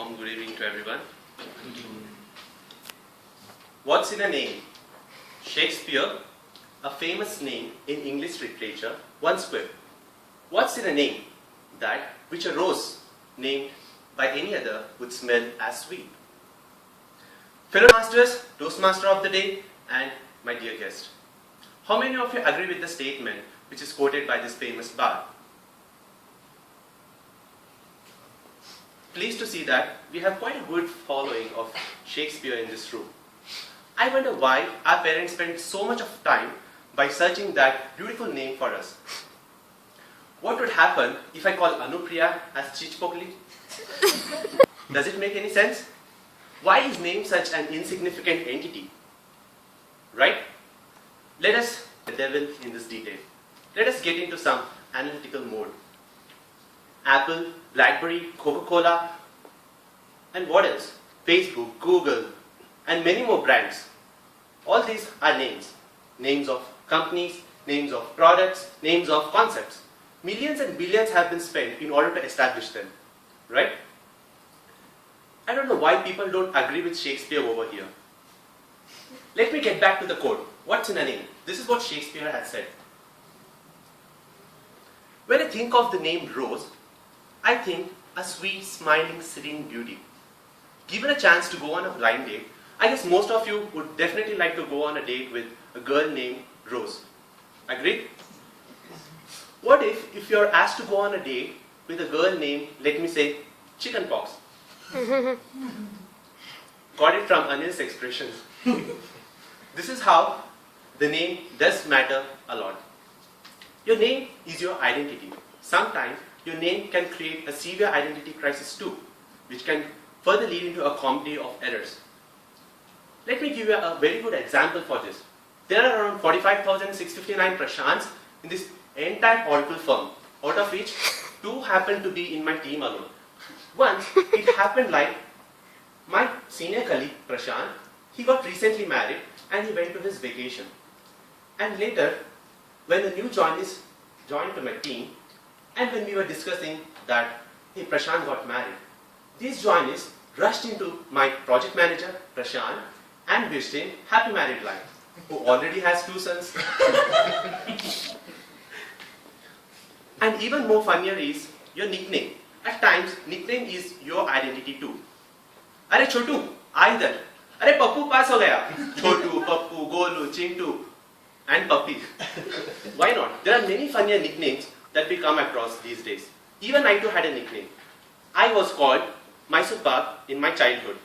warm good evening to everyone. What's in a name? Shakespeare, a famous name in English literature, once quipped, "What's in a name? That which a rose named by any other would smell as sweet." Fellow masters, Toastmaster of the day, and my dear guest, how many of you agree with the statement which is quoted by this famous bard? Pleased to see that we have quite a good following of Shakespeare in this room. I wonder why our parents spent so much of time by searching that beautiful name for us. What would happen if I call Anupriya as Chichpokli? Does it make any sense? Why is name such an insignificant entity? Right? Let us delve in this detail. Let us get into some analytical mode. Apple, BlackBerry, Coca-Cola, and what else? Facebook, Google, and many more brands. All these are names. Names of companies, names of products, names of concepts. Millions and billions have been spent in order to establish them. Right? I don't know why people don't agree with Shakespeare over here. Let me get back to the quote. What's in a name? This is what Shakespeare has said. When I think of the name Rose, I think a sweet, smiling, serene beauty. Given a chance to go on a blind date, I guess most of you would definitely like to go on a date with a girl named Rose. Agreed? What if you're asked to go on a date with a girl named, let me say, Chickenpox? Got it from Anil's expressions. This is how the name does matter a lot. Your name is your identity. Sometimes your name can create a severe identity crisis too, which can further lead into a comedy of errors. Let me give you a very good example for this. There are around 45,659 Prashants in this entire Oracle firm, out of which 2 happen to be in my team alone. Once, it happened like my senior colleague Prashant, he got recently married and he went to his vacation. And later, when the new joinees joined to my team, and when we were discussing that, hey, Prashant got married, these joinees rushed into my project manager, Prashant, and wished him happy married life, who already has 2 sons. And even more funnier is your nickname. At times, nickname is your identity too. Are Chotu, Aidar. Are Pappu pass ho gaya. Chotu, Pappu, Golu, Chintu, and Puppy. Why not? There are many funnier nicknames that we come across these days. Even I too had a nickname. I was called Mysore Pak in my childhood.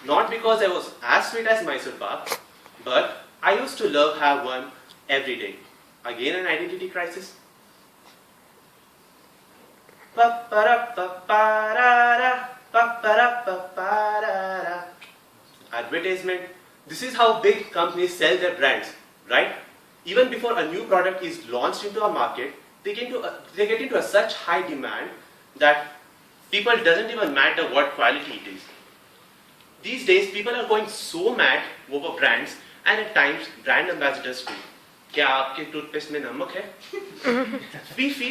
Not because I was as sweet as Mysore Pak, but I used to love have one every day. Again an identity crisis. Advertisement. This is how big companies sell their brands, right? Even before a new product is launched into a market, they get into such high demand that people doesn't even matter what quality it is. These days, people are going so mad over brands and at times brand ambassadors too. क्या आपके toothpaste में नमक है?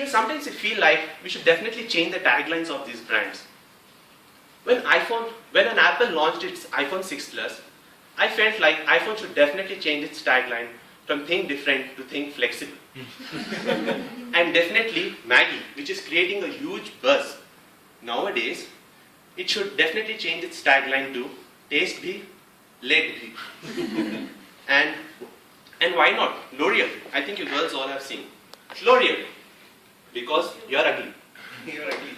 Sometimes we feel like we should definitely change the taglines of these brands. When an Apple launched its iPhone 6 Plus, I felt like iPhone should definitely change its tagline from think different to think flexible. And definitely Maggie, which is creating a huge buzz. Nowadays, it should definitely change its tagline to taste bhi, let bhi. And why not? L'Oreal. I think you girls all have seen. L'Oreal. Because you're ugly. You're ugly.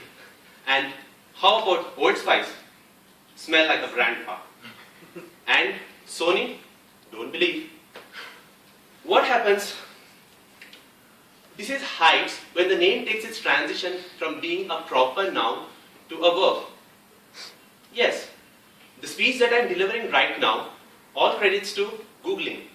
And how about Old Spice? Smell like a grandpa. And Sony? Don't believe. What happens? This is heights when the name takes its transition from being a proper noun to a verb. Yes, the speech that I'm delivering right now, all credits to Googling.